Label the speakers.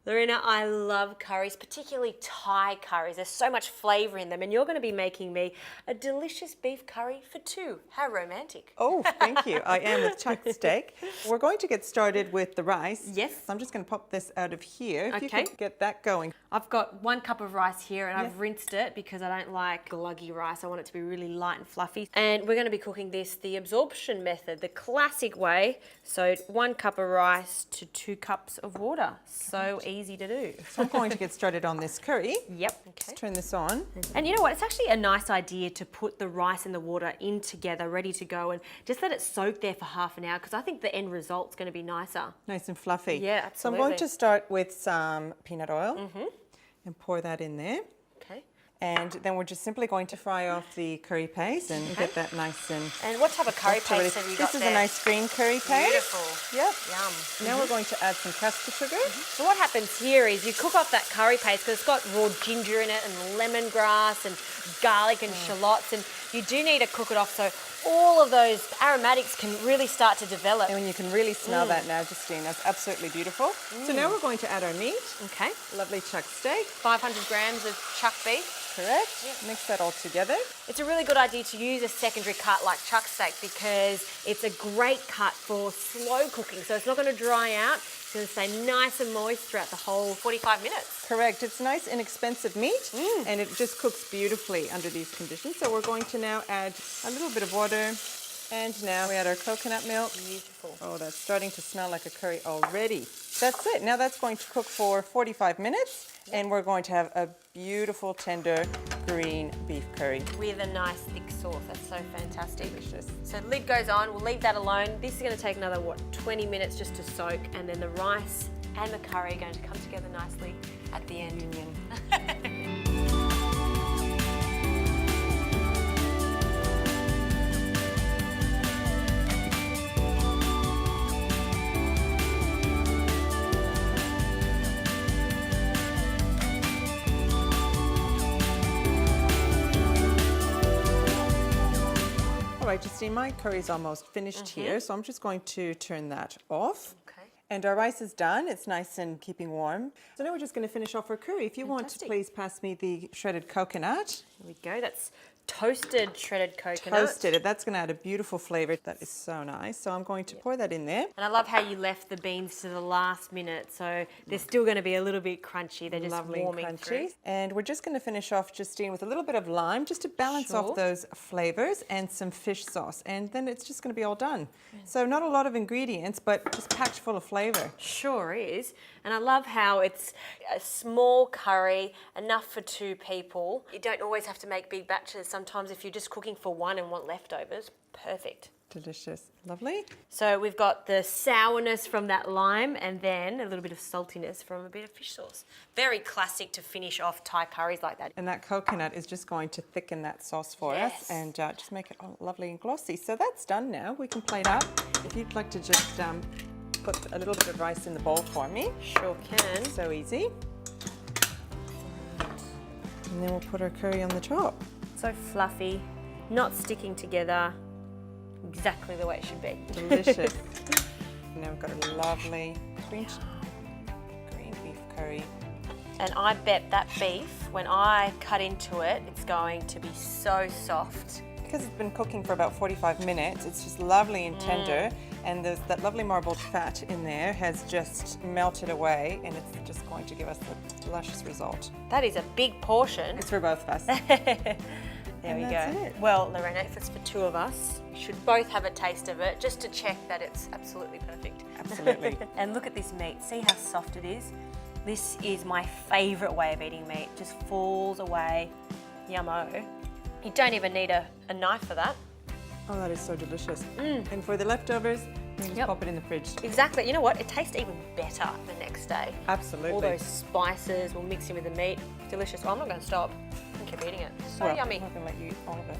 Speaker 1: Lorena, I love curries, particularly Thai curries. There's so much flavour in them, and you're going to be making me a delicious beef curry for two. How romantic.
Speaker 2: Oh, thank you. I am with chuck steak. We're going to get started with the rice.
Speaker 1: Yes.
Speaker 2: So I'm just going to pop this out of here. If you
Speaker 1: Okay.
Speaker 2: could get that going.
Speaker 1: I've got 1 cup of rice here, and I've rinsed it because I don't like gluggy rice. I want it to be really light and fluffy. And we're going to be cooking this the absorption method, the classic way. So 1 cup of rice to 2 cups of water. So easy to do.
Speaker 2: So I'm going to get started on this curry.
Speaker 1: Yep. Okay.
Speaker 2: Let's turn this on.
Speaker 1: And you know what? It's actually a nice idea to put the rice and the water in together, ready to go, and just let it soak there for half an hour because I think the end result's going to be nicer.
Speaker 2: Nice and fluffy.
Speaker 1: Yeah, absolutely.
Speaker 2: So I'm going to start with some peanut oil and pour that in there.
Speaker 1: Okay.
Speaker 2: And then we're just simply going to fry off the curry paste and get that nice and...
Speaker 1: And what type of curry paste have you got
Speaker 2: This is
Speaker 1: there?
Speaker 2: a nice green curry paste.
Speaker 1: Beautiful.
Speaker 2: Yep.
Speaker 1: Yum.
Speaker 2: Now we're going to add some caster sugar.
Speaker 1: So what happens here is you cook off that curry paste because it's got raw ginger in it and lemongrass and garlic and shallots, and you do need to cook it off so all of those aromatics can really start to develop.
Speaker 2: And you can really smell that now, Justine. That's absolutely beautiful. So now we're going to add our meat.
Speaker 1: Okay.
Speaker 2: Lovely chuck steak.
Speaker 1: 500 grams of chuck beef.
Speaker 2: Correct. Mix that all together.
Speaker 1: It's a really good idea to use a secondary cut like chuck steak because it's a great cut for slow cooking. So it's not going to dry out. It's going to stay nice and moist throughout the whole 45 minutes.
Speaker 2: Correct. It's nice, inexpensive meat, and it just cooks beautifully under these conditions. So we're going to now add a little bit of water, and now we add our coconut milk.
Speaker 1: Beautiful.
Speaker 2: Oh, that's starting to smell like a curry already. That's it. Now that's going to cook for 45 minutes, and we're going to have a beautiful, tender, green beef curry.
Speaker 1: With a nice thick sauce. That's so fantastic.
Speaker 2: Delicious.
Speaker 1: So the lid goes on, we'll leave that alone. This is going to take another, 20 minutes just to soak, and then the rice and the curry are going to come together nicely at the end.
Speaker 2: All right, Justine, my curry's almost finished here, so I'm just going to turn that off.
Speaker 1: Okay.
Speaker 2: And our rice is done. It's nice and keeping warm. So now we're just going to finish off our curry. If you want to please pass me the shredded coconut.
Speaker 1: Here we go. That's toasted shredded coconut.
Speaker 2: Toasted. That's going to add a beautiful flavour. That is so nice. So I'm going to pour that in there.
Speaker 1: And I love how you left the beans to the last minute, so they're still going to be a little bit crunchy. They're just
Speaker 2: Lovely
Speaker 1: warming
Speaker 2: and
Speaker 1: through.
Speaker 2: crunchy. And we're just going to finish off, Justine, with a little bit of lime just to balance off those flavours and some fish sauce. And then it's just going to be all done. So not a lot of ingredients, but just packed full of flavour.
Speaker 1: Sure is. And I love how it's a small curry, enough for 2 people. You don't always have to make big batches. Sometimes if you're just cooking for one and want leftovers, perfect.
Speaker 2: Delicious. Lovely.
Speaker 1: So we've got the sourness from that lime and then a little bit of saltiness from a bit of fish sauce. Very classic to finish off Thai curries like that.
Speaker 2: And that coconut is just going to thicken that sauce for us and just make it all lovely and glossy. So that's done now. We can plate up. If you'd like to just put a little bit of rice in the bowl for me.
Speaker 1: Sure can.
Speaker 2: So easy. And then we'll put our curry on the top.
Speaker 1: So fluffy, not sticking together, exactly the way it should be.
Speaker 2: Delicious. Now we've got a lovely green beef curry.
Speaker 1: And I bet that beef, when I cut into it, it's going to be so soft.
Speaker 2: Because it's been cooking for about 45 minutes, it's just lovely and tender, and there's that lovely marbled fat in there has just melted away, and it's just going to give us a luscious result.
Speaker 1: That is a big portion.
Speaker 2: It's for both of us.
Speaker 1: There we
Speaker 2: that's
Speaker 1: go.
Speaker 2: it.
Speaker 1: Well, Lorena, if it's for 2 of us, we should both have a taste of it just to check that it's absolutely perfect.
Speaker 2: Absolutely.
Speaker 1: And look at this meat. See how soft it is? This is my favourite way of eating meat. Just falls away. Yummo. You don't even need a knife for that.
Speaker 2: Oh, that is so delicious. And for the leftovers, you can just pop it in the fridge.
Speaker 1: Exactly. You know what? It tastes even better the next day.
Speaker 2: Absolutely.
Speaker 1: All those spices will mix in with the meat. Delicious. Oh, I'm not going to stop. I can keep eating it. So yummy.
Speaker 2: I'm not going to let you eat all of it.